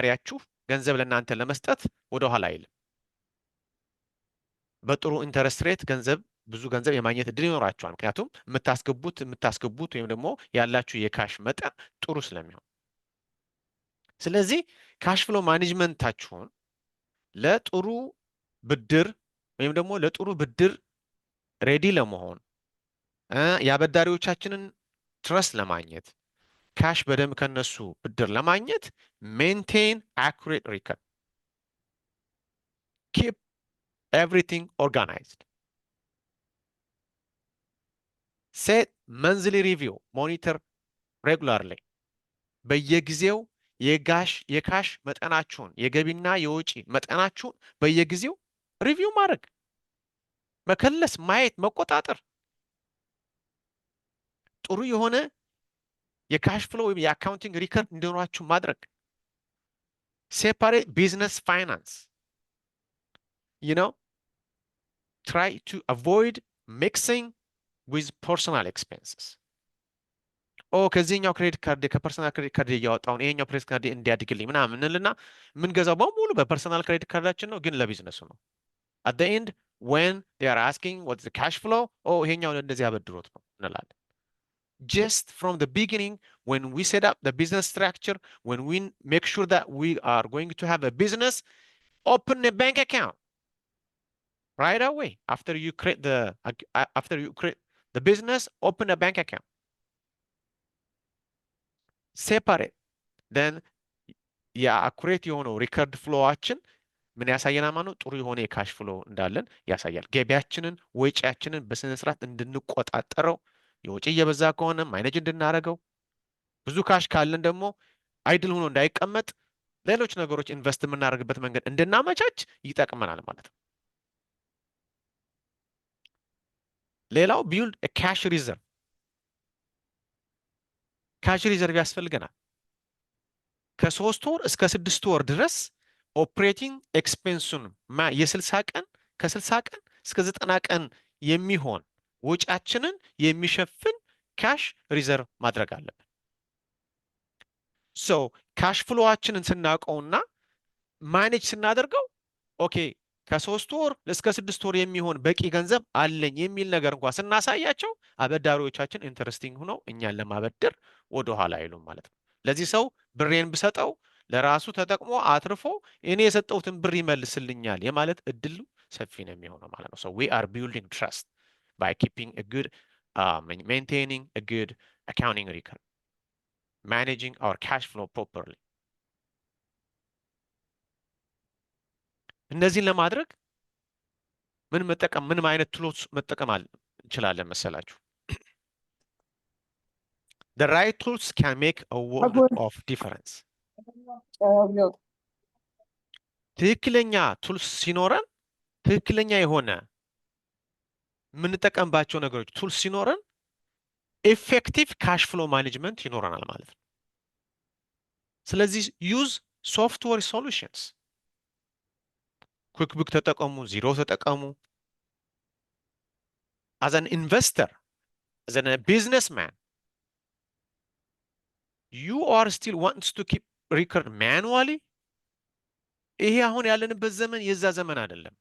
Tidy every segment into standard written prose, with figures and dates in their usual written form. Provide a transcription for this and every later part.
አበዳሪያችሁ ገንዘብ ለእናንተ ለመስጠት ወደ ኋላ አይልም። በጥሩ ኢንተረስት ሬት ብዙ ገንዘብ የማግኘት እድል ይኖራቸዋል። ምክንያቱም የምታስገቡት ወይም ደግሞ ያላችሁ የካሽ መጠን ጥሩ ስለሚሆን፣ ስለዚህ ካሽ ፍሎ ማኔጅመንታችሁን ለጥሩ ብድር ወይም ደግሞ ለጥሩ ብድር ሬዲ ለመሆን የአበዳሪዎቻችንን ትረስት ለማግኘት ካሽ በደንብ ከነሱ ብድር ለማግኘት ሜንቴን አኩሬት ሪከርድ ኪፕ ኤቭሪቲንግ ኦርጋናይዝድ ሴት መንዝሊ ሪቪው ሞኒተር ሬጉላርሊ በየጊዜው የካሽ መጠናችሁን የገቢና የወጪ መጠናችሁን በየጊዜው ሪቪው ማድረግ፣ መከለስ፣ ማየት፣ መቆጣጠር ጥሩ የሆነ የካሽ ፍሎ ወይም የአካውንቲንግ ሪከርድ እንዲኖራችሁ ማድረግ። ሴፓሬት ቢዝነስ ፋይናንስ try to avoid mixing with personal expenses. ከዚህኛው ክሬዲት ካርድ ከፐርሰናል ክሬዲት ካርድ እያወጣውን ይሄኛው ክሬዲት ካርድ እንዲያድግልኝ ምናምን እንልና የምንገዛው በሙሉ በፐርሰናል ክሬዲት ካርዳችን ነው፣ ግን ለቢዝነሱ ነው። at the end when they are asking what's the cash flow ይሄኛው እንደዚህ አበድሮት ነው እንላለን። Just from the beginning, when we set up the business structure, when we make sure that we are going to have a business, open a bank account right away after you create the business. Open a bank account, separate. Then accurate የሆነው ሪከርድ ፍሎዋችን ምን ያሳየናል ማለት ነው? ጥሩ የሆነ የካሽ ፍሎ እንዳለን ያሳያል። ገቢያችንን ወጪያችንን በስነ ስርዓት እንድንቆጣጠረው፣ የወጪ እየበዛ ከሆነ ማኔጅ እንድናደርገው፣ ብዙ ካሽ ካለን ደግሞ አይድል ሆኖ እንዳይቀመጥ ሌሎች ነገሮች ኢንቨስት የምናደርግበት መንገድ እንድናመቻች ይጠቅመናል ማለት ነው። ሌላው ቢልድ ካሽ ሪዘርቭ። ካሽ ሪዘርቭ ያስፈልገናል። ከ3 ወር እስከ 6 ወር ድረስ ኦፕሬቲንግ ኤክስፔንሱን የ60 ቀን ከ60 ቀን እስከ 90 ቀን የሚሆን ወጪያችንን የሚሸፍን ካሽ ሪዘርቭ ማድረግ አለብን። ሶ ካሽ ፍሎዋችንን ስናውቀውና ማኔጅ ስናደርገው ከ3 ወር እስከ 6 ወር የሚሆን በቂ ገንዘብ አለኝ የሚል ነገር እንኳን ስናሳያቸው አበዳሪዎቻችን ኢንተረስቲንግ ሆነው እኛን ለማበደር ወደኋላ አይሉም ማለት ነው። ለዚህ ሰው ብሬን ብሰጠው ለራሱ ተጠቅሞ አትርፎ እኔ የሰጠሁትን ብር ይመልስልኛል የማለት እድሉ ሰፊ ነው የሚሆነው ማለት ነው። ሶ we are building trust by keeping a good maintaining a good accounting record, managing our cash flow properly. እነዚህን ለማድረግ ምን አይነት ቱሎች መጠቀም እንችላለን መሰላችሁ? The right tools can make a world of difference. ትክክለኛ ቱልስ ሲኖረን ትክክለኛ የሆነ የምንጠቀምባቸው ነገሮች ቱልስ ሲኖረን ኤፌክቲቭ ካሽ ፍሎ ማኔጅመንት ይኖረናል ማለት ነው። ስለዚህ ዩዝ ሶፍትዌር ሶሉሽንስ። ኩክቡክ ተጠቀሙ፣ ዚሮ ተጠቀሙ። as an investor, as a businessman, you are still wants to keep record manually. ይሄ አሁን ያለንበት ዘመን የዛ ዘመን አይደለም።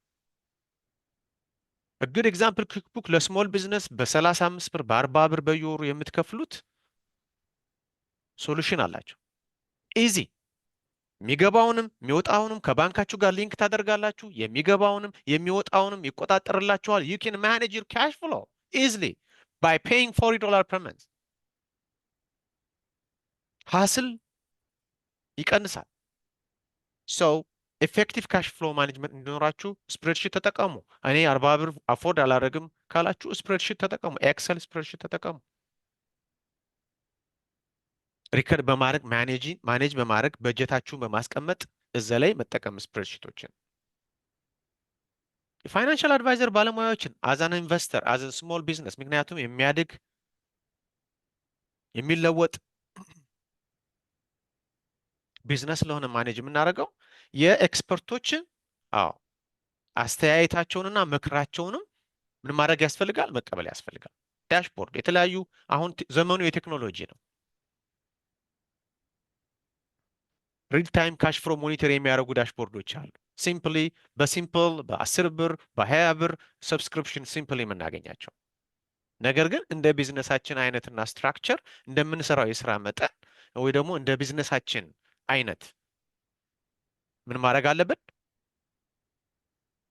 a good example ኩክቡክ ለስሞል ቢዝነስ በ35 ብር በ40 ብር በየወሩ የምትከፍሉት ሶሉሽን አላቸው። ኢዚ የሚገባውንም የሚወጣውንም ከባንካችሁ ጋር ሊንክ ታደርጋላችሁ። የሚገባውንም የሚወጣውንም ይቆጣጠርላችኋል። you can manage your cash flow easily by paying $40 per month. ሀስል ይቀንሳል። so effective cash flow management እንዲኖራችሁ ስፕሬድሺት ተጠቀሙ። እኔ 40 ብር አፎርድ አላደርግም ካላችሁ ስፕሬድሺት ተጠቀሙ። ኤክሰል ስፕሬድሺት ተጠቀሙ። ሪከርድ በማድረግ ማኔጅ በማድረግ በጀታችሁን በማስቀመጥ እዛ ላይ መጠቀም ስፕሬድሺቶችን። የፋይናንሻል አድቫይዘር ባለሙያዎችን አዛን ኢንቨስተር አዘ ስሞል ቢዝነስ፣ ምክንያቱም የሚያድግ የሚለወጥ ቢዝነስ ስለሆነ ማኔጅ የምናደርገው የኤክስፐርቶችን አስተያየታቸውንና ምክራቸውንም ምን ማድረግ ያስፈልጋል? መቀበል ያስፈልጋል። ዳሽቦርድ የተለያዩ አሁን ዘመኑ የቴክኖሎጂ ነው። ሪል ታይም ካሽ ፍሎ ሞኒተር የሚያደርጉ ዳሽቦርዶች አሉ። ሲምፕሊ በሲምፕል በ10 ብር በ20 ብር ሰብስክሪፕሽን ሲምፕል የምናገኛቸው። ነገር ግን እንደ ቢዝነሳችን አይነትና ስትራክቸር እንደምንሰራው የስራ መጠን ወይ ደግሞ እንደ ቢዝነሳችን አይነት ምን ማድረግ አለብን?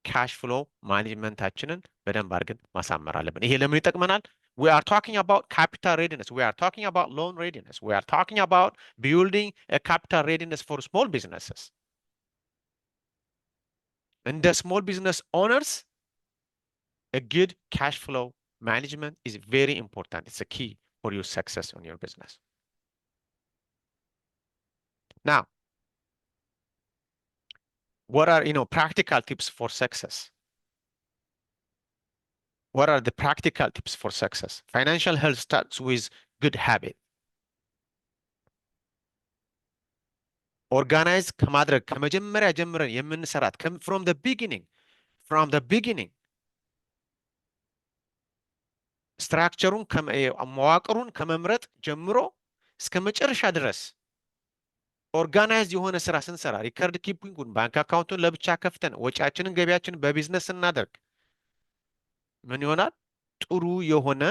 ካሽ ፍሎ ማኔጅመንታችንን በደንብ አድርገን ማሳመር አለብን። ይሄ ለምን ይጠቅመናል? We are talking about capital readiness. We are talking about loan readiness. We are talking about building a capital readiness for small businesses. And the small business owners, a good cash flow management is very important. It's a key for your success on your business. Now, what are practical tips for success? What are the practical tips for success? Financial health starts with good habit. ኦርጋናይዝ ከማድረግ ከመጀመሪያ ጀምረን የምንሰራት from the beginning ስትራክቸሩን መዋቅሩን ከመምረጥ ጀምሮ እስከ መጨረሻ ድረስ ኦርጋናይዝ የሆነ ስራ ስንሰራ ሪከርድ ኪፒንጉን ባንክ አካውንቱን ለብቻ ከፍተን ወጪያችንን ገቢያችንን በቢዝነስ ስናደርግ ምን ይሆናል? ጥሩ የሆነ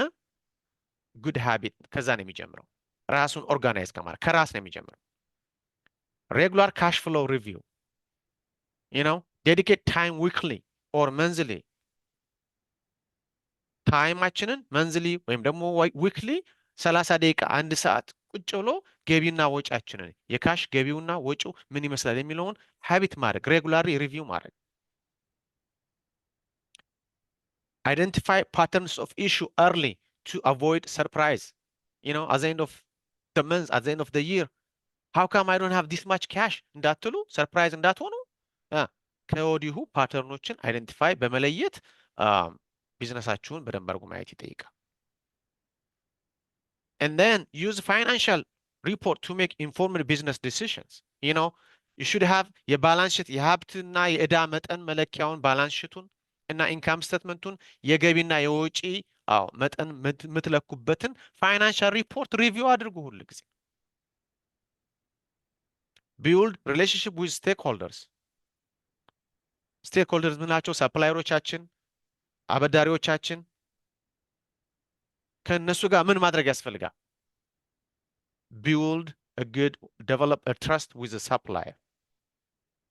ጉድ ሃቢት ከዛ ነው የሚጀምረው። ራሱን ኦርጋናይዝ ከማድረግ ከራስ ነው የሚጀምረው። ሬጉላር ካሽ ፍሎ ሪቪው ዴዲኬት ታይም ዊክሊ ኦር መንዝሊ ታይማችንን መንዝሊ ወይም ደግሞ ዊክሊ 30 ደቂቃ 1 ሰዓት ቁጭ ብሎ ገቢና ወጪያችንን የካሽ ገቢውና ወጪው ምን ይመስላል የሚለውን ሃቢት ማድረግ ሬጉላሪ ሪቪው ማድረግ። አይደንቲፋይ ፓተርንስ ኦፍ ኢሹ ኤርሊ ቱ አቮይድ ሰርፕራይዝ at the end of the month, at the end of the year, how come I don't have this much cash እንዳትሉ ሰርፕራይዝ እንዳትሆኑ ከወዲሁ ፓተርኖችን አይደንቲፋይ በመለየት ቢዝነሳችሁን በደንብ አድርጎ ማየት ይጠይቃል። And then use financial report to make informed business decisions. You should have የባላንስ ሺት የሀብትና የዕዳ መጠን መለኪያውን ባላንስ ሺቱን እና ኢንካም ስቴትመንቱን የገቢና የወጪ መጠን የምትለኩበትን ፋይናንሻል ሪፖርት ሪቪው አድርጉ ሁሉ ጊዜ። ቢውልድ ሪሌሽንሽፕ ዊዝ ስቴክሆልደርስ። ስቴክሆልደርስ ምንላቸው? ሰፕላየሮቻችን፣ አበዳሪዎቻችን። ከእነሱ ጋር ምን ማድረግ ያስፈልጋል? ቢውልድ develop a trust with the supplier.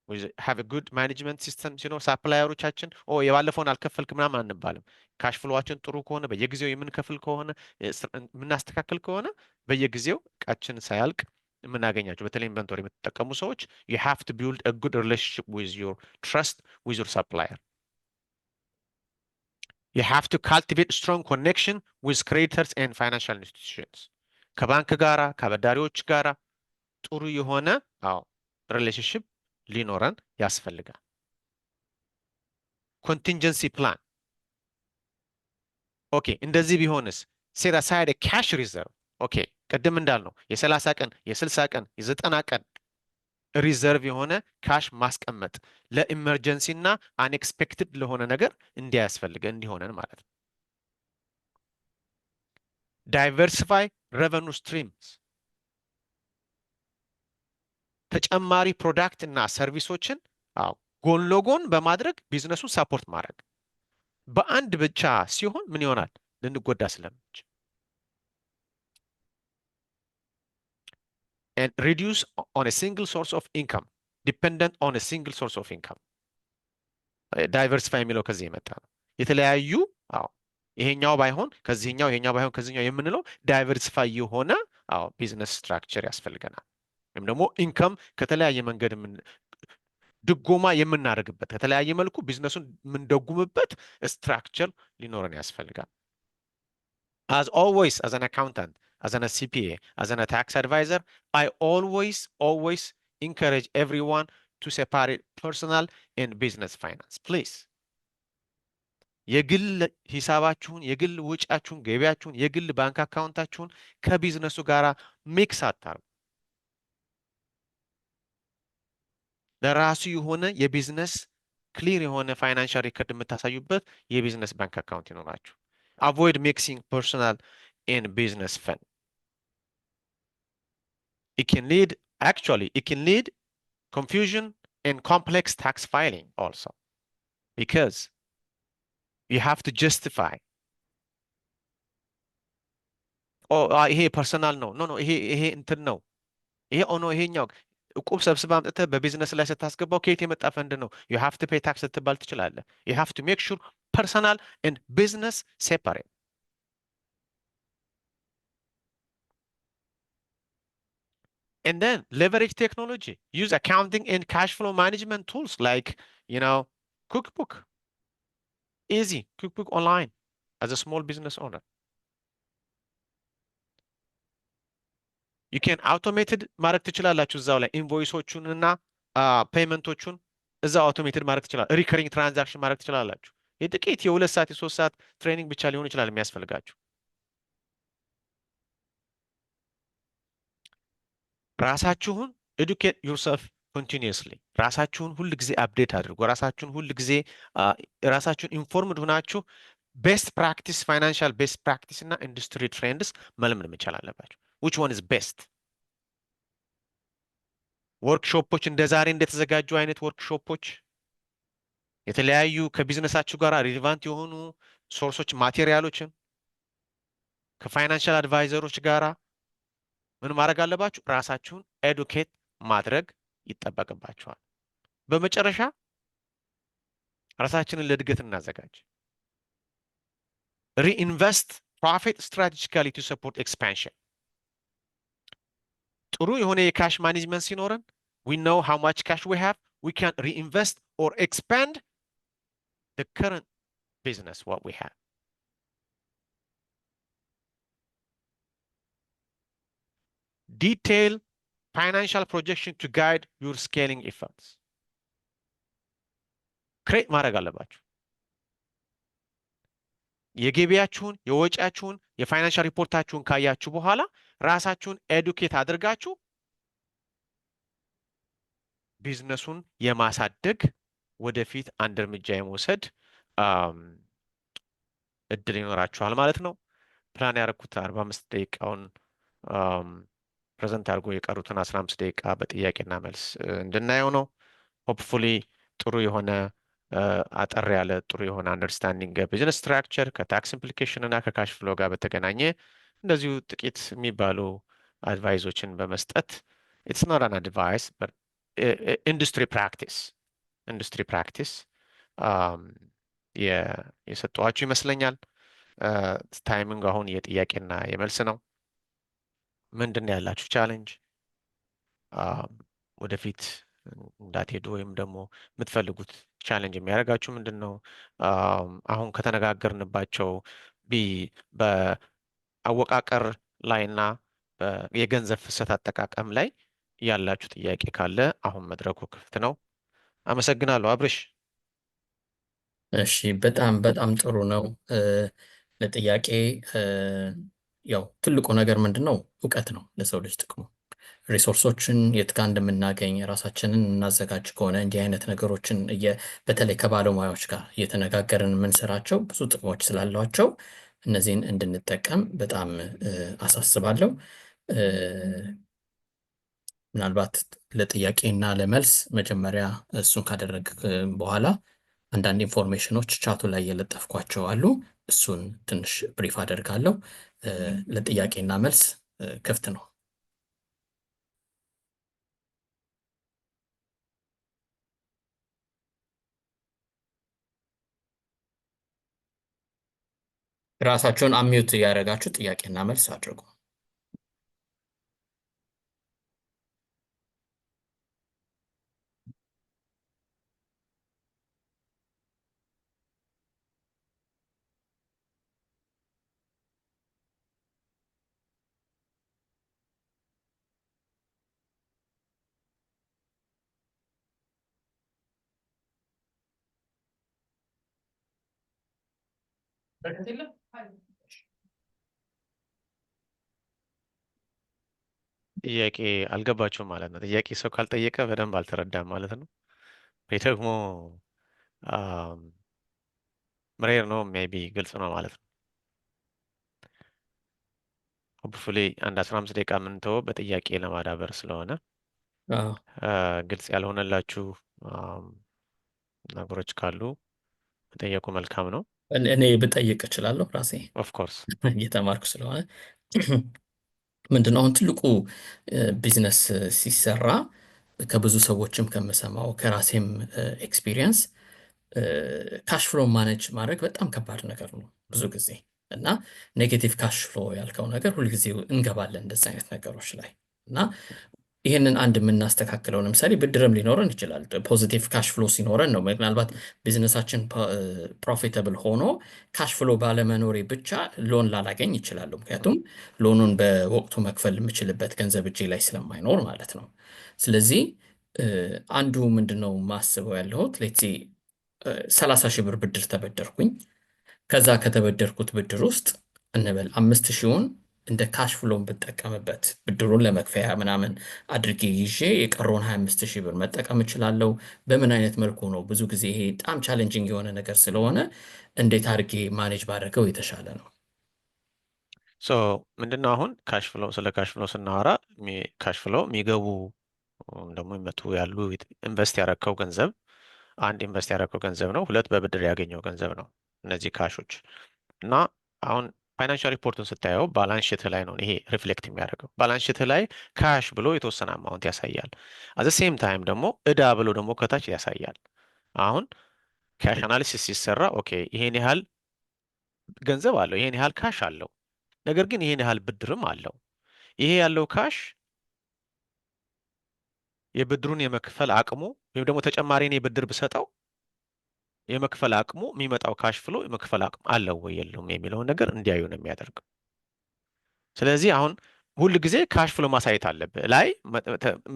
We have a good management system. ሳፕላየሮቻችን የባለፈውን አልከፈልክ ምናምን አንባልም። ካሽ ፍሎዋችን ጥሩ ከሆነ በየጊዜው የምንከፍል ከሆነ የምናስተካክል ከሆነ በየጊዜው እቃችን ሳያልቅ የምናገኛቸው በተለይ ኢንቨንቶሪ የምትጠቀሙ ሰዎች you have to build a good relationship with your trust with your supplier. You have to cultivate strong connection with creditors and financial institutions. ከባንክ ጋራ ከአበዳሪዎች ጋራ ጥሩ የሆነ ሪሌሽንሽፕ ሊኖረን ያስፈልጋል። ኮንቲንጀንሲ ፕላን እንደዚህ ቢሆንስ? ሴት አሳይድ ካሽ ሪዘርቭ ቅድም እንዳልነው የ30 ቀን የ60 ቀን የ90 ቀን ሪዘርቭ የሆነ ካሽ ማስቀመጥ ለኢመርጀንሲ እና አንኤክስፔክትድ ለሆነ ነገር እንዲሆነን ማለት ነው። ዳይቨርሲፋይ ሬቨኑ ስትሪምስ፣ ተጨማሪ ፕሮዳክት እና ሰርቪሶችን ጎን ለጎን በማድረግ ቢዝነሱን ሳፖርት ማድረግ። በአንድ ብቻ ሲሆን ምን ይሆናል? ልንጎዳ ስለምንችል። and reduce on a single source of income, dependent on a single source of income. ዳይቨርሲፋይ የሚለው ከዚህ የመጣ ነው። የተለያዩ ይሄኛው ባይሆን ከዚህኛው ይሄኛው ባይሆን ከዚህኛው የምንለው ዳይቨርሲፋይ የሆነ ቢዝነስ ስትራክቸር ያስፈልገናል። ወይም ደግሞ ኢንካም ከተለያየ መንገድ ድጎማ የምናደርግበት ከተለያየ መልኩ ቢዝነሱን የምንደጉምበት ስትራክቸር ሊኖረን ያስፈልጋል። as always, as an accountant, as a CPA, as a tax advisor, I always encourage everyone to separate personal and business finance. Please. የግል ሂሳባችሁን፣ የግል ወጪያችሁን፣ ገቢያችሁን፣ የግል ባንክ አካውንታችሁን ከቢዝነሱ ጋራ ሚክስ አታርጉ። ለራሱ የሆነ የቢዝነስ ክሊር የሆነ ፋይናንሻል ሪከርድ የምታሳዩበት የቢዝነስ ባንክ አካውንት ይኖራችሁ። Avoid mixing personal and business fund. It can lead confusion and complex tax filing also, because you have to justify. ይሄ ፐርሰናል ነው፣ ኖ ኖ ይሄ እንትን ነው፣ ይሄ ኦኖ ይሄኛው እቁብ ሰብስበህ አምጥተህ በቢዝነስ ላይ ስታስገባው ከየት የመጣ ፈንድ ነው? ዩ ሃቭ ቱ ፔይ ታክስ ልትባል ትችላለህ። ዩ ሃቭ ቱ ሜክ ሹር ፐርሰናል ኤንድ ቢዝነስ ሴፓሬት። And then leverage technology. Use accounting and cash flow management tools like, Cookbook. Easy, Cookbook online as a small business owner. You can automated ማድረግ ትችላላችሁ። እዛው ላይ ኢንቮይሶቹን እና ፔመንቶቹን እዛው አውቶሜትድ ማድረግ ትችላላችሁ። ሪከሪንግ ትራንዛክሽን ማድረግ ትችላላችሁ። የጥቂት የ2 ሰዓት የ3 ሰዓት ትሬኒንግ ብቻ ሊሆን ይችላል የሚያስፈልጋችሁ። ራሳችሁን ኤዱኬት ዩርሰልፍ ኮንቲኒየስሊ። ራሳችሁን ሁል ጊዜ አፕዴት አድርጉ። ራሳችሁን ሁል ጊዜ ራሳችሁን ኢንፎርምድ ሆናችሁ ቤስት ፕራክቲስ፣ ፋይናንሻል ቤስት ፕራክቲስ እና ኢንዱስትሪ ትሬንድስ መልመድ መቻል አለባችሁ። ዊች ዋን ኢዝ ቤስት? ወርክሾፖች እንደ ዛሬ እንደተዘጋጁ አይነት ወርክሾፖች፣ የተለያዩ ከቢዝነሳችሁ ጋር ሪሌቫንት የሆኑ ሶርሶች ማቴሪያሎችን ከፋይናንሻል አድቫይዘሮች ጋራ ምን ማድረግ አለባችሁ? ራሳችሁን ኤዱኬት ማድረግ ይጠበቅባችኋል። በመጨረሻ ራሳችንን ለእድገት እናዘጋጅ። ሪኢንቨስት ፕሮፊት ስትራቴጂካሊ ቱ ሰፖርት ኤክስፓንሽን። ጥሩ የሆነ የካሽ ማኔጅመንት ሲኖረን we know how much cash we have, we can reinvest or expand the current business what we have. Detail financial projection to guide your scaling efforts. ክሬት ማድረግ አለባችሁ። የገቢያችሁን የወጪያችሁን የፋይናንሻል ሪፖርታችሁን ካያችሁ በኋላ ራሳችሁን ኤዱኬት አድርጋችሁ ቢዝነሱን የማሳደግ ወደፊት አንድ እርምጃ የመውሰድ እድል ይኖራችኋል ማለት ነው። ፕላን ያደረኩት 45 ደቂቃውን ፕሬዘንት አድርጎ የቀሩትን 15 ደቂቃ በጥያቄና መልስ እንድናየው ነው። ሆፕፉሊ ጥሩ የሆነ አጠር ያለ ጥሩ የሆነ አንደርስታንዲንግ ቢዝነስ ስትራክቸር ከታክስ ኢምፕሊኬሽን እና ከካሽ ፍሎ ጋር በተገናኘ እንደዚሁ ጥቂት የሚባሉ አድቫይዞችን በመስጠት ኢትስ ኖት አን አድቫይስ ኢንዱስትሪ ፕራክቲስ የሰጠኋችሁ ይመስለኛል። ታይሚንግ አሁን የጥያቄና የመልስ ነው። ምንድን ነው ያላችሁ ቻሌንጅ? ወደፊት እንዳትሄዱ ወይም ደግሞ የምትፈልጉት ቻሌንጅ የሚያደርጋችሁ ምንድን ነው? አሁን ከተነጋገርንባቸው በአወቃቀር ላይና የገንዘብ ፍሰት አጠቃቀም ላይ ያላችሁ ጥያቄ ካለ አሁን መድረኩ ክፍት ነው። አመሰግናለሁ። አብርሽ። እሺ፣ በጣም በጣም ጥሩ ነው። ለጥያቄ ያው ትልቁ ነገር ምንድን ነው? እውቀት ነው ለሰው ልጅ ጥቅሙ። ሪሶርሶችን የት ጋር እንደምናገኝ ራሳችንን እናዘጋጅ ከሆነ እንዲህ አይነት ነገሮችን በተለይ ከባለሙያዎች ጋር እየተነጋገርን የምንሰራቸው ብዙ ጥቅሞች ስላሏቸው እነዚህን እንድንጠቀም በጣም አሳስባለሁ። ምናልባት ለጥያቄና ለመልስ መጀመሪያ እሱን ካደረግ በኋላ አንዳንድ ኢንፎርሜሽኖች ቻቱ ላይ የለጠፍኳቸው አሉ። እሱን ትንሽ ብሪፍ አደርጋለሁ። ለጥያቄና መልስ ክፍት ነው። ራሳቸውን አሚዩት እያደረጋችሁ ጥያቄና መልስ አድርጉ። ጥያቄ አልገባችሁም ማለት ነው። ጥያቄ ሰው ካልጠየቀ በደንብ አልተረዳም ማለት ነው። ወይ ደግሞ ምሬር ነው ሜይ ቢ ግልጽ ነው ማለት ነው። ሆፕፉሊ አንድ 15 ደቂቃ የምንተወው በጥያቄ ለማዳበር ስለሆነ አዎ። ግልጽ ያልሆነላችሁ ነገሮች ካሉ መጠየቁ መልካም ነው። እኔ ብጠይቅ እችላለሁ ራሴ ኦፍ ኮርስ እየተማርኩ ስለሆነ። ምንድነው አሁን ትልቁ ቢዝነስ ሲሰራ ከብዙ ሰዎችም ከምሰማው ከራሴም ኤክስፒሪየንስ ካሽ ፍሎ ማኔጅ ማድረግ በጣም ከባድ ነገር ነው ብዙ ጊዜ። እና ኔጌቲቭ ካሽ ፍሎ ያልከው ነገር ሁልጊዜ እንገባለን እንደዚህ አይነት ነገሮች ላይ እና ይህንን አንድ የምናስተካክለው ለምሳሌ ብድርም ሊኖረን ይችላል። ፖዚቲቭ ካሽ ፍሎ ሲኖረን ነው። ምናልባት ቢዝነሳችን ፕሮፊተብል ሆኖ ካሽ ፍሎ ባለመኖሬ ብቻ ሎን ላላገኝ ይችላለሁ። ምክንያቱም ሎኑን በወቅቱ መክፈል የምችልበት ገንዘብ እጄ ላይ ስለማይኖር ማለት ነው። ስለዚህ አንዱ ምንድነው ማስበው ያለሁት ሌትሲ 30 ሺህ ብር ብድር ተበደርኩኝ። ከዛ ከተበደርኩት ብድር ውስጥ እንበል 5,000ውን እንደ ካሽ ፍሎን ብጠቀምበት ብድሩን ለመክፈያ ምናምን አድርጌ ይዤ የቀረውን 25,000 ብር መጠቀም እችላለሁ። በምን አይነት መልኩ ነው? ብዙ ጊዜ ይሄ በጣም ቻሌንጂንግ የሆነ ነገር ስለሆነ እንዴት አድርጌ ማኔጅ ባደርገው የተሻለ ነው? ሶ ምንድነው አሁን ካሽ ፍሎ ስለ ካሽ ፍሎ ስናወራ ካሽ ፍሎ የሚገቡ ደግሞ የሚመጡ ያሉ ኢንቨስት ያረከው ገንዘብ አንድ ኢንቨስት ያደረገው ገንዘብ ነው። ሁለት በብድር ያገኘው ገንዘብ ነው። እነዚህ ካሾች እና አሁን ፋይናንሻል ሪፖርቱን ስታየው ባላንስ ሽት ላይ ነው ይሄ ሪፍሌክት የሚያደርገው። ባላንስ ሽት ላይ ካሽ ብሎ የተወሰነ አማውንት ያሳያል። አዘ ሴም ታይም ደግሞ እዳ ብሎ ደግሞ ከታች ያሳያል። አሁን ካሽ አናሊሲስ ሲሰራ ኦኬ ይሄን ያህል ገንዘብ አለው፣ ይሄን ያህል ካሽ አለው፣ ነገር ግን ይሄን ያህል ብድርም አለው። ይሄ ያለው ካሽ የብድሩን የመክፈል አቅሙ ወይም ደግሞ ተጨማሪ እኔ ብድር ብሰጠው የመክፈል አቅሙ የሚመጣው ካሽ ፍሎ የመክፈል አቅም አለው ወይ የለውም የሚለውን ነገር እንዲያዩ ነው የሚያደርገው። ስለዚህ አሁን ሁል ጊዜ ካሽ ፍሎ ማሳየት አለብህ። ላይ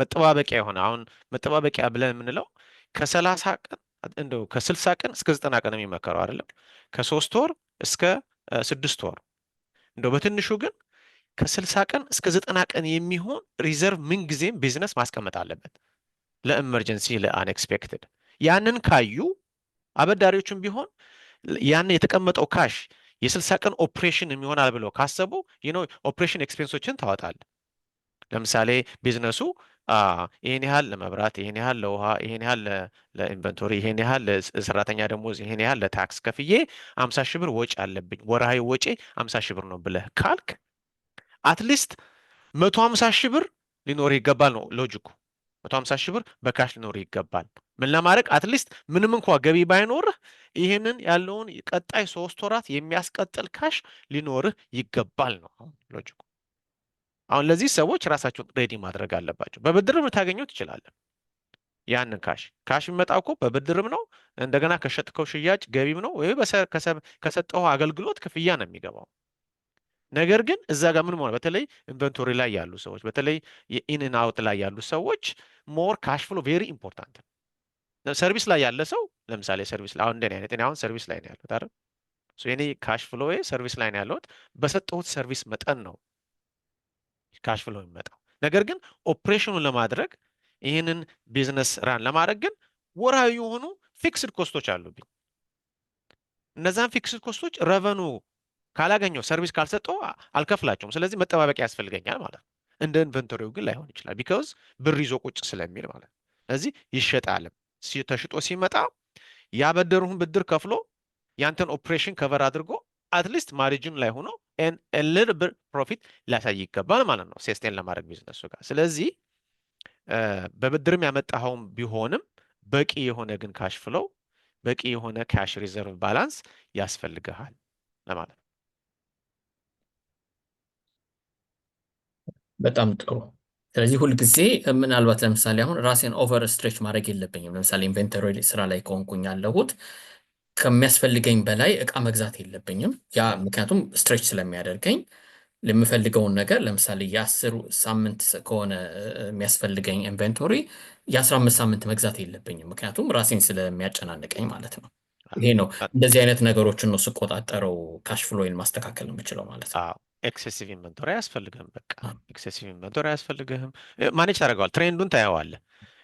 መጠባበቂያ የሆነ አሁን መጠባበቂያ ብለን የምንለው ከ30 ቀን እንደው ከ60 ቀን እስከ 90 ቀን የሚመከረው አይደለም፣ ከ3 ወር እስከ 6 ወር እንደው በትንሹ ግን ከ60 ቀን እስከ 90 ቀን የሚሆን ሪዘርቭ ምንጊዜም ቢዝነስ ማስቀመጥ አለበት ለኢመርጀንሲ ለአንኤክስፔክትድ። ያንን ካዩ አበዳሪዎቹም ቢሆን ያን የተቀመጠው ካሽ የ60 ቀን ኦፕሬሽን የሚሆናል ብለው ካሰቡ ኦፕሬሽን ኤክስፔንሶችን ታወጣል። ለምሳሌ ቢዝነሱ ይሄን ያህል ለመብራት፣ ይሄን ያህል ለውሃ፣ ይሄን ያህል ለኢንቨንቶሪ፣ ይሄን ያህል ለሰራተኛ ደሞዝ፣ ይሄን ያህል ለታክስ ከፍዬ 50 ሺህ ብር ወጪ አለብኝ፣ ወርሃዊ ወጪ 50 ሺህ ብር ነው ብለህ ካልክ አትሊስት 150 ሺህ ብር ሊኖር ይገባል ነው ሎጂኩ። 150 ሺህ ብር በካሽ ሊኖር ይገባል። ምን ለማድረግ አትሊስት ምንም እንኳ ገቢ ባይኖርህ ይህንን ያለውን ቀጣይ 3 ወራት የሚያስቀጥል ካሽ ሊኖርህ ይገባል ነው ሎጂኩ። አሁን ለዚህ ሰዎች ራሳቸውን ሬዲ ማድረግ አለባቸው። በብድርም ልታገኘው ትችላለህ። ያንን ካሽ የሚመጣው እኮ በብድርም ነው፣ እንደገና ከሸጥከው ሽያጭ ገቢም ነው፣ ወይ ከሰጠው አገልግሎት ክፍያ ነው የሚገባው። ነገር ግን እዛ ጋር ምን ሆነ፣ በተለይ ኢንቨንቶሪ ላይ ያሉ ሰዎች፣ በተለይ የኢን አውት ላይ ያሉ ሰዎች ሞር ካሽ ፍሎ ቬሪ ኢምፖርታንት ነው። ሰርቪስ ላይ ያለ ሰው ለምሳሌ ሰርቪስ ላይ አሁን እንደኔ አይነት እኔ አሁን ሰርቪስ ላይ ነው ያለሁት አይደል? የኔ ካሽ ፍሎ ሰርቪስ ላይ ነው ያለሁት። በሰጠሁት ሰርቪስ መጠን ነው ካሽ ፍሎ የሚመጣው። ነገር ግን ኦፕሬሽኑን ለማድረግ ይህንን ቢዝነስ ራን ለማድረግ ግን ወርሃዊ የሆኑ ፊክስድ ኮስቶች አሉብኝ። እነዛን ፊክስድ ኮስቶች ረቨኑ ካላገኘው ሰርቪስ ካልሰጠው አልከፍላቸውም። ስለዚህ መጠባበቂያ ያስፈልገኛል ማለት ነው። እንደ ኢንቨንቶሪው ግን ላይሆን ይችላል፣ ቢካውዝ ብር ይዞ ቁጭ ስለሚል ማለት ነው። ስለዚህ ይሸጣልም። ተሽጦ ሲመጣ ያበደሩህን ብድር ከፍሎ ያንተን ኦፕሬሽን ከቨር አድርጎ አትሊስት ማሪጅን ላይ ሆኖ ልል ብር ፕሮፊት ሊያሳይ ይገባል ማለት ነው ሴስቴን ለማድረግ ቢዝነሱ ጋር። ስለዚህ በብድርም ያመጣኸውን ቢሆንም በቂ የሆነ ግን ካሽ ፍሎው በቂ የሆነ ካሽ ሪዘርቭ ባላንስ ያስፈልግሃል ለማለት ነው። በጣም ጥሩ። ስለዚህ ሁልጊዜ ምናልባት ለምሳሌ አሁን ራሴን ኦቨር ስትሬች ማድረግ የለብኝም። ለምሳሌ ኢንቨንተሪ ስራ ላይ ከሆንኩኝ ያለሁት ከሚያስፈልገኝ በላይ እቃ መግዛት የለብኝም። ያ ምክንያቱም ስትሬች ስለሚያደርገኝ የምፈልገውን ነገር ለምሳሌ የ10 ሳምንት ከሆነ የሚያስፈልገኝ ኢንቨንቶሪ የ15 ሳምንት መግዛት የለብኝም፣ ምክንያቱም ራሴን ስለሚያጨናንቀኝ ማለት ነው። ይሄ ነው እንደዚህ አይነት ነገሮችን ነው ስቆጣጠረው ካሽ ፍሎይን ማስተካከል የምችለው ማለት ነው። ኤክሴሲቭ ኢንቨንቶሪ አያስፈልግህም። በቃ ኤክሴሲቭ ኢንቨንቶሪ አያስፈልግህም። ማኔጅ ታደርገዋል። ትሬንዱን ታየዋለህ።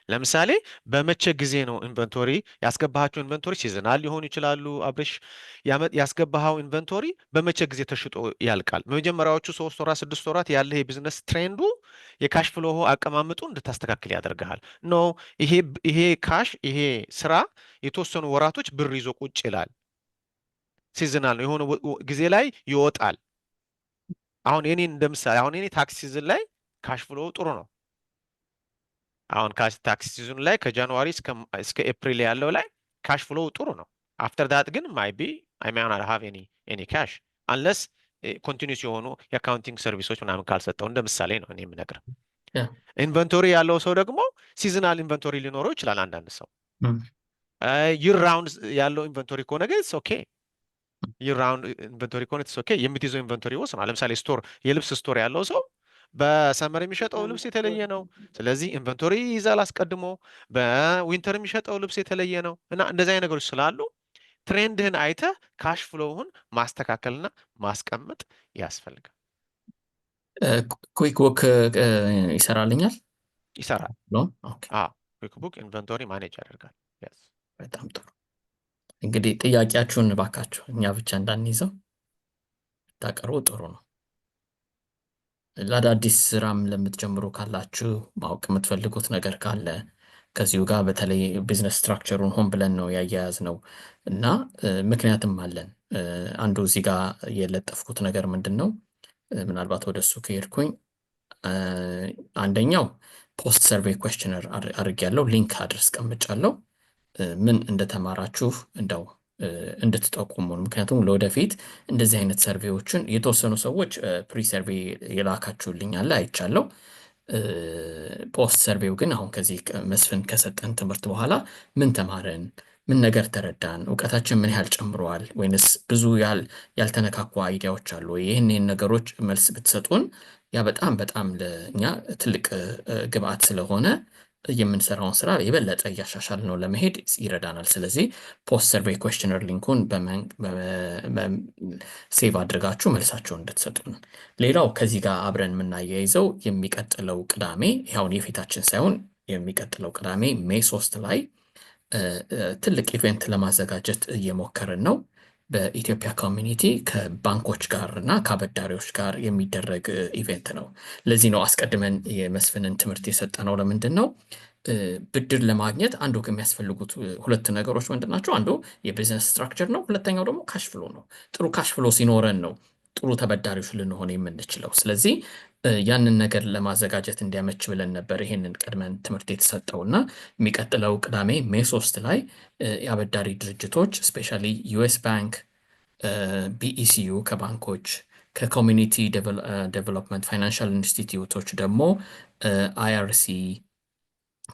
ለምሳሌ በመቼ ጊዜ ነው ኢንቨንቶሪ ያስገባሃቸው? ኢንቨንቶሪ ሲዝናል ሊሆኑ ይችላሉ። አብረሽ ያስገባሃው ኢንቨንቶሪ በመቼ ጊዜ ተሽጦ ያልቃል? በመጀመሪያዎቹ 3 ወራት 6 ወራት ያለህ የቢዝነስ ትሬንዱ የካሽ ፍሎ አቀማመጡ እንድታስተካክል ያደርግሃል። ኖ ይሄ ካሽ ይሄ ስራ የተወሰኑ ወራቶች ብር ይዞ ቁጭ ይላል። ሲዝናል ነው፣ የሆነ ጊዜ ላይ ይወጣል። አሁን የኔን እንደምሳሌ አሁን የኔ ታክስ ሲዝን ላይ ካሽ ፍሎ ጥሩ ነው። አሁን ታክስ ሲዝኑ ላይ ከጃንዋሪ እስከ ኤፕሪል ያለው ላይ ካሽ ፍሎ ጥሩ ነው። አፍተር ዳት ግን ማይ ቢ አይ ማይ ናት ሃቭ ኤኒ ካሽ አንለስ ኮንቲኒስ የሆኑ የአካውንቲንግ ሰርቪሶች ምናምን ካልሰጠው እንደ ምሳሌ ነው እኔ የምነግርህ። ኢንቨንቶሪ ያለው ሰው ደግሞ ሲዝናል ኢንቨንቶሪ ሊኖረው ይችላል። አንዳንድ ሰው ይር ራውንድ ያለው ኢንቨንቶሪ ከሆነ ግን ኦኬ ይር ራውንድ ኢንቨንቶሪ ከሆነ ኦኬ። የምትይዘው ኢንቨንቶሪ ወስኗል። ለምሳሌ የልብስ ስቶር ያለው ሰው በሰመር የሚሸጠው ልብስ የተለየ ነው። ስለዚህ ኢንቨንቶሪ ይይዛል አስቀድሞ። በዊንተር የሚሸጠው ልብስ የተለየ ነው እና እንደዚህ አይነት ነገሮች ስላሉ ትሬንድህን አይተህ ካሽ ፍሎውን ማስተካከልና ማስቀመጥ ያስፈልጋል። ኩዊክ ቡክ ይሰራልኛል? ይሰራል። ኩዊክ ቡክ ኢንቨንቶሪ ማኔጅ ያደርጋል። በጣም ጥሩ። እንግዲህ ጥያቄያችሁን እባካችሁ እኛ ብቻ እንዳንይዘው ታቀርቡ ጥሩ ነው። ለአዳዲስ ስራም ለምትጀምሩ ካላችሁ ማወቅ የምትፈልጉት ነገር ካለ ከዚሁ ጋር በተለይ ቢዝነስ ስትራክቸሩን ሆን ብለን ነው ያያያዝ ነው እና ምክንያትም አለን። አንዱ እዚህ ጋር የለጠፍኩት ነገር ምንድን ነው? ምናልባት ወደ እሱ ከሄድኩኝ አንደኛው ፖስት ሰርቬይ ኩዌስችነር አድርጌያለሁ፣ ሊንክ አስቀምጫለሁ። ምን እንደተማራችሁ እንደው እንድትጠቁሙን። ምክንያቱም ለወደፊት እንደዚህ አይነት ሰርቬዎችን የተወሰኑ ሰዎች ፕሪ ሰርቬይ የላካችሁልኝ አለ አይቻለሁ። ፖስት ሰርቬው ግን አሁን ከዚህ መስፍን ከሰጠን ትምህርት በኋላ ምን ተማርን፣ ምን ነገር ተረዳን፣ እውቀታችን ምን ያህል ጨምረዋል፣ ወይንስ ብዙ ያልተነካኩ አይዲያዎች አሉ? ይህን ነገሮች መልስ ብትሰጡን ያ በጣም በጣም ለእኛ ትልቅ ግብአት ስለሆነ የምንሰራውን ስራ የበለጠ እያሻሻል ነው ለመሄድ ይረዳናል። ስለዚህ ፖስት ሰርቬይ ኩዌስችነር ሊንኩን ሴቭ አድርጋችሁ መልሳቸውን እንድትሰጡን። ሌላው ከዚህ ጋር አብረን የምናያይዘው የሚቀጥለው ቅዳሜ ያሁን የፊታችን ሳይሆን የሚቀጥለው ቅዳሜ ሜይ 3 ላይ ትልቅ ኢቨንት ለማዘጋጀት እየሞከርን ነው። በኢትዮጵያ ኮሚኒቲ ከባንኮች ጋር እና ከአበዳሪዎች ጋር የሚደረግ ኢቨንት ነው። ለዚህ ነው አስቀድመን የመስፍንን ትምህርት የሰጠነው። ለምንድን ነው? ብድር ለማግኘት አንዱ ከሚያስፈልጉት ሁለት ነገሮች ምንድን ናቸው? አንዱ የቢዝነስ ስትራክቸር ነው። ሁለተኛው ደግሞ ካሽ ፍሎ ነው። ጥሩ ካሽ ፍሎ ሲኖረን ነው ጥሩ ተበዳሪዎች ልንሆን የምንችለው። ስለዚህ ያንን ነገር ለማዘጋጀት እንዲያመች ብለን ነበር ይሄንን ቀድመን ትምህርት የተሰጠው እና የሚቀጥለው ቅዳሜ ሜይ 3 ላይ የአበዳሪ ድርጅቶች ስፔሻሊ ዩኤስ ባንክ፣ ቢኢሲዩ ከባንኮች፣ ከኮሚኒቲ ዴቨሎፕመንት ፋይናንሻል ኢንስቲትዩቶች ደግሞ አይአርሲ፣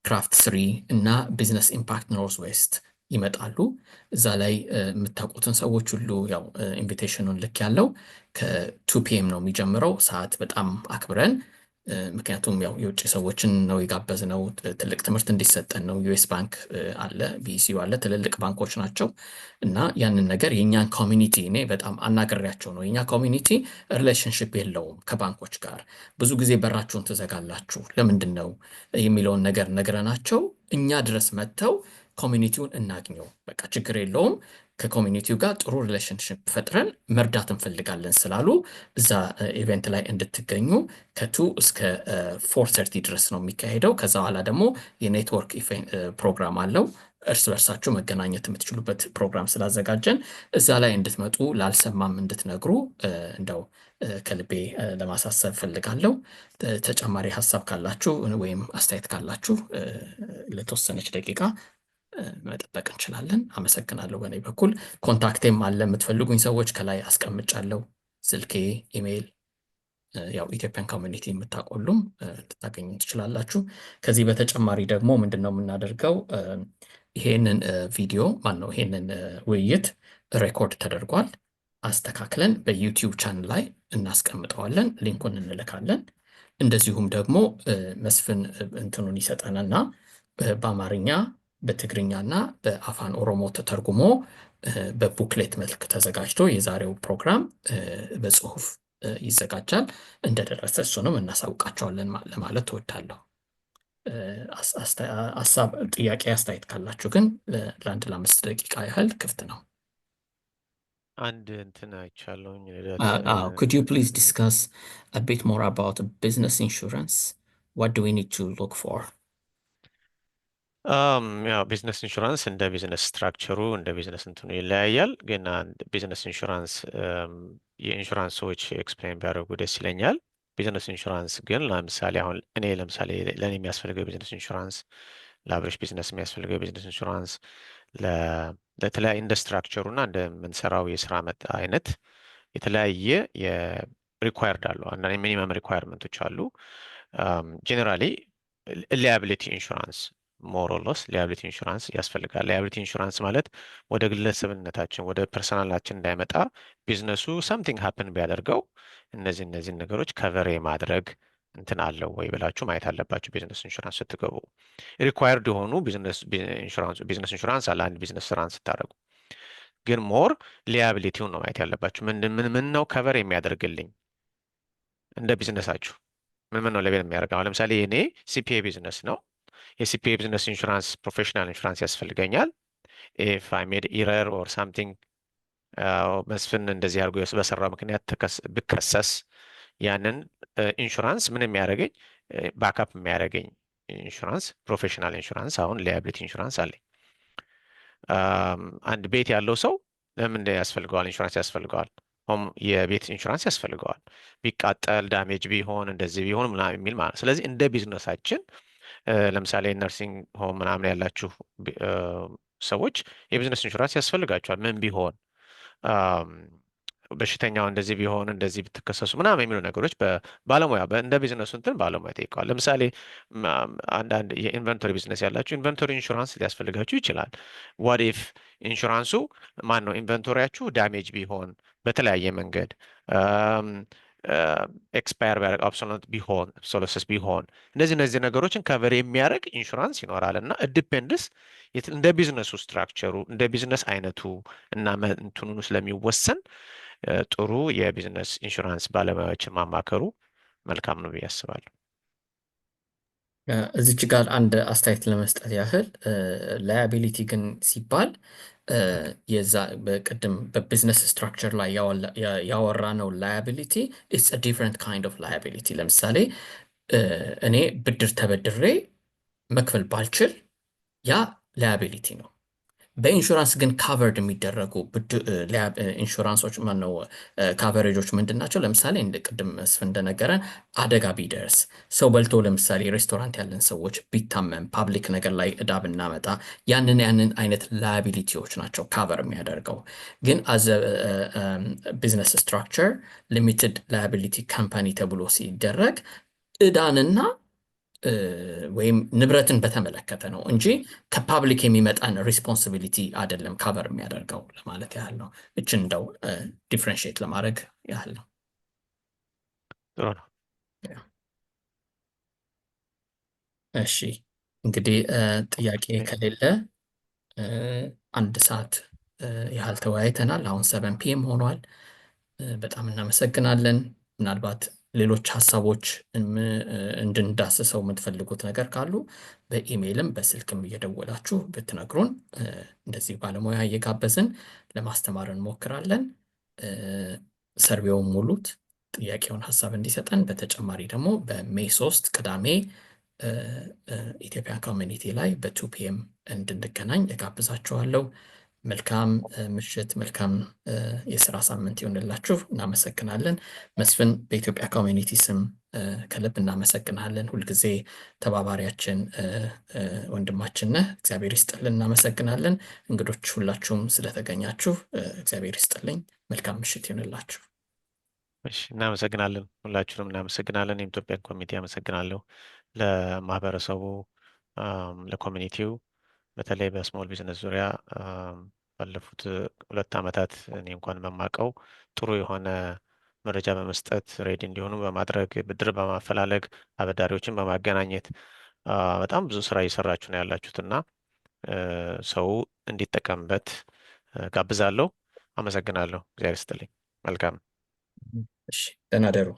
ክራፍት ስሪ እና ቢዝነስ ኢምፓክት ኖርዝ ዌስት ይመጣሉ። እዛ ላይ የምታውቁትን ሰዎች ሁሉ ያው ኢንቪቴሽኑን ልክ ያለው ከ2 ፒኤም ነው የሚጀምረው። ሰዓት በጣም አክብረን ምክንያቱም ያው የውጭ ሰዎችን ነው የጋበዝነው ትልቅ ትምህርት እንዲሰጠን ነው። ዩኤስ ባንክ አለ፣ ቢኢሲዩ አለ፣ ትልልቅ ባንኮች ናቸው እና ያንን ነገር የእኛን ኮሚኒቲ እኔ በጣም አናግሬያቸው ነው። የኛ ኮሚኒቲ ሪሌሽንሽፕ የለውም ከባንኮች ጋር። ብዙ ጊዜ በራችሁን ትዘጋላችሁ ለምንድን ነው የሚለውን ነገር ነግረናቸው እኛ ድረስ መጥተው ኮሚኒቲውን እናግኘው፣ በቃ ችግር የለውም ከኮሚኒቲው ጋር ጥሩ ሪሌሽንሽፕ ፈጥረን መርዳት እንፈልጋለን ስላሉ እዛ ኢቨንት ላይ እንድትገኙ ከ2 እስከ 4:30 ድረስ ነው የሚካሄደው። ከዛ በኋላ ደግሞ የኔትወርክ ፕሮግራም አለው። እርስ በርሳችሁ መገናኘት የምትችሉበት ፕሮግራም ስላዘጋጀን እዛ ላይ እንድትመጡ ላልሰማም እንድትነግሩ እንደው ከልቤ ለማሳሰብ ፈልጋለሁ። ተጨማሪ ሀሳብ ካላችሁ ወይም አስተያየት ካላችሁ ለተወሰነች ደቂቃ መጠበቅ እንችላለን። አመሰግናለሁ። በእኔ በኩል ኮንታክቴም አለ። የምትፈልጉኝ ሰዎች ከላይ አስቀምጫለሁ፣ ስልኬ፣ ኢሜይል። ያው ኢትዮጵያን ኮሚኒቲ የምታቆሉም ልታገኙ ትችላላችሁ። ከዚህ በተጨማሪ ደግሞ ምንድን ነው የምናደርገው? ይሄንን ቪዲዮ ማነው ይሄንን ውይይት ሬኮርድ ተደርጓል። አስተካክለን በዩቲዩብ ቻናል ላይ እናስቀምጠዋለን፣ ሊንኩን እንልካለን። እንደዚሁም ደግሞ መስፍን እንትኑን ይሰጠንና በአማርኛ በትግርኛና በአፋን ኦሮሞ ተተርጉሞ በቡክሌት መልክ ተዘጋጅቶ የዛሬው ፕሮግራም በጽሁፍ ይዘጋጃል። እንደደረሰ እሱንም እናሳውቃቸዋለን ለማለት እወዳለሁ። ሀሳብ፣ ጥያቄ፣ አስተያየት ካላችሁ ግን ለአንድ ለአምስት ደቂቃ ያህል ክፍት ነው። አንድ እንትን አይቻለሁኝ ልደት Could you please discuss a bit more about business insurance? What do we need to look for? ያው ቢዝነስ ኢንሹራንስ እንደ ቢዝነስ ስትራክቸሩ እንደ ቢዝነስ እንትኑ ይለያያል። ግን አንድ ቢዝነስ ኢንሹራንስ የኢንሹራንስ ሰዎች ኤክስፕሌን ቢያደርጉ ደስ ይለኛል። ቢዝነስ ኢንሹራንስ ግን ለምሳሌ አሁን እኔ ለምሳሌ ለእኔ የሚያስፈልገው የቢዝነስ ኢንሹራንስ፣ ለአብሬሽ ቢዝነስ የሚያስፈልገው የቢዝነስ ኢንሹራንስ ለተለያየ እንደ ስትራክቸሩ እና እንደምንሰራው የስራ አይነት የተለያየ የሪኳየርድ አሉ። አንዳንድ ሚኒመም ሪኳየርመንቶች አሉ። ጄኔራሊ ሊያቢሊቲ ኢንሹራንስ ሞሮሎስ ሊያቢሊቲ ኢንሹራንስ ያስፈልጋል። ሊያቢሊቲ ኢንሹራንስ ማለት ወደ ግለሰብነታችን ወደ ፐርሰናላችን እንዳይመጣ ቢዝነሱ ሰምቲንግ ሀፕን ቢያደርገው እነዚህን ነገሮች ከቨር የማድረግ እንትን አለው ወይ ብላችሁ ማየት አለባችሁ። ቢዝነስ ኢንሹራንስ ስትገቡ ሪኳየርድ የሆኑ ቢዝነስ ኢንሹራንስ አለ አንድ ቢዝነስ ስራን ስታደርጉ። ግን ሞር ሊያቢሊቲውን ነው ማየት ያለባችሁ። ምን ነው ከቨር የሚያደርግልኝ እንደ ቢዝነሳችሁ ምን ነው ለቤት የሚያደርገው። አሁን ለምሳሌ እኔ ሲፒኤ ቢዝነስ ነው። የሲፒኤ ቢዝነስ ኢንሹራንስ ፕሮፌሽናል ኢንሹራንስ ያስፈልገኛል። ኢፍ አይ ሜድ ኢረር ኦር ሳምቲንግ መስፍን እንደዚህ አድርጎ በሰራው ምክንያት ብከሰስ ያንን ኢንሹራንስ ምን የሚያደርገኝ ባካፕ የሚያደርገኝ ኢንሹራንስ ፕሮፌሽናል ኢንሹራንስ አሁን ሊያቢሊቲ ኢንሹራንስ አለኝ። አንድ ቤት ያለው ሰው ለምን ያስፈልገዋል? ኢንሹራንስ ያስፈልገዋል። የቤት ኢንሹራንስ ያስፈልገዋል። ቢቃጠል ዳሜጅ ቢሆን እንደዚህ ቢሆን ምናምን የሚል ማለት። ስለዚህ እንደ ቢዝነሳችን ለምሳሌ ነርሲንግ ሆም ምናምን ያላችሁ ሰዎች የቢዝነስ ኢንሹራንስ ያስፈልጋቸዋል። ምን ቢሆን በሽተኛው እንደዚህ ቢሆን እንደዚህ ብትከሰሱ ምናምን የሚሉ ነገሮች በባለሙያ እንደ ቢዝነሱ እንትን ባለሙያ ጠይቀዋል። ለምሳሌ አንዳንድ የኢንቨንቶሪ ቢዝነስ ያላችሁ ኢንቨንቶሪ ኢንሹራንስ ሊያስፈልጋችሁ ይችላል። ዋት ኢፍ ኢንሹራንሱ ማን ነው ኢንቨንቶሪያችሁ ዳሜጅ ቢሆን በተለያየ መንገድ ኤክስፓየር ቢያደርግ ኦብሶሎት ቢሆን ሶሎሰስ ቢሆን እነዚህ ነገሮችን ከቨር የሚያደርግ ኢንሹራንስ ይኖራል። እና ዲፔንድስ እንደ ቢዝነሱ ስትራክቸሩ እንደ ቢዝነስ አይነቱ እና እንትኑኑ ስለሚወሰን ጥሩ የቢዝነስ ኢንሹራንስ ባለሙያዎችን ማማከሩ መልካም ነው ብዬ አስባለሁ። እዚች ጋር አንድ አስተያየት ለመስጠት ያህል ላያቢሊቲ ግን ሲባል የዛ በቅድም በቢዝነስ ስትራክቸር ላይ ያወራ ነው ላያቢሊቲ ኢትስ አ ዲፍረንት ካይንድ ኦፍ ላያቢሊቲ። ለምሳሌ እኔ ብድር ተበድሬ መክፈል ባልችል ያ ላያቢሊቲ ነው። በኢንሹራንስ ግን ካቨርድ የሚደረጉ ኢንሹራንሶች ማነው ካቨሬጆች ምንድን ናቸው? ለምሳሌ እንደ ቅድም መስፍን እንደነገረን አደጋ ቢደርስ ሰው በልቶ ለምሳሌ ሬስቶራንት ያለን ሰዎች ቢታመም ፓብሊክ ነገር ላይ እዳ ብናመጣ ያንን አይነት ላያቢሊቲዎች ናቸው ካቨር የሚያደርገው። ግን አዘ ቢዝነስ ስትራክቸር ሊሚትድ ላያቢሊቲ ካምፓኒ ተብሎ ሲደረግ እዳንና ወይም ንብረትን በተመለከተ ነው እንጂ ከፓብሊክ የሚመጣን ሪስፖንሲቢሊቲ አይደለም ካቨር የሚያደርገው ለማለት ያህል ነው። እችን እንደው ዲፍረንሺየት ለማድረግ ያህል ነው። እሺ እንግዲህ ጥያቄ ከሌለ አንድ ሰዓት ያህል ተወያይተናል። አሁን 7 ፒኤም ሆኗል። በጣም እናመሰግናለን። ምናልባት ሌሎች ሀሳቦች እንድንዳስሰው የምትፈልጉት ነገር ካሉ በኢሜይልም በስልክም እየደወላችሁ ብትነግሩን እንደዚህ ባለሙያ እየጋበዝን ለማስተማር እንሞክራለን። ሰርቬውን ሙሉት፣ ጥያቄውን ሀሳብ እንዲሰጠን። በተጨማሪ ደግሞ በሜይ 3 ቅዳሜ ኢትዮጵያን ኮሚኒቲ ላይ በ2 ፒኤም እንድንገናኝ እጋብዛችኋለሁ። መልካም ምሽት፣ መልካም የስራ ሳምንት ይሆንላችሁ። እናመሰግናለን። መስፍን በኢትዮጵያ ኮሚኒቲ ስም ከልብ እናመሰግናለን። ሁልጊዜ ተባባሪያችን ወንድማችን ነህ። እግዚአብሔር ይስጥልን። እናመሰግናለን። እንግዶች ሁላችሁም ስለተገኛችሁ እግዚአብሔር ይስጥልኝ። መልካም ምሽት ይሆንላችሁ። እሺ፣ እናመሰግናለን። ሁላችሁንም እናመሰግናለን። የኢትዮጵያን ኮሚኒቲ አመሰግናለሁ። ለማህበረሰቡ ለኮሚኒቲው በተለይ በስሞል ቢዝነስ ዙሪያ ባለፉት 2 ዓመታት እኔ እንኳን በማውቀው ጥሩ የሆነ መረጃ በመስጠት ሬዲ እንዲሆኑ በማድረግ ብድር በማፈላለግ አበዳሪዎችን በማገናኘት በጣም ብዙ ስራ እየሰራችሁ ነው ያላችሁት እና ሰው እንዲጠቀምበት ጋብዛለሁ። አመሰግናለሁ። እግዚአብሔር ይስጥልኝ። መልካም። እሺ፣ ደህና ደሩ።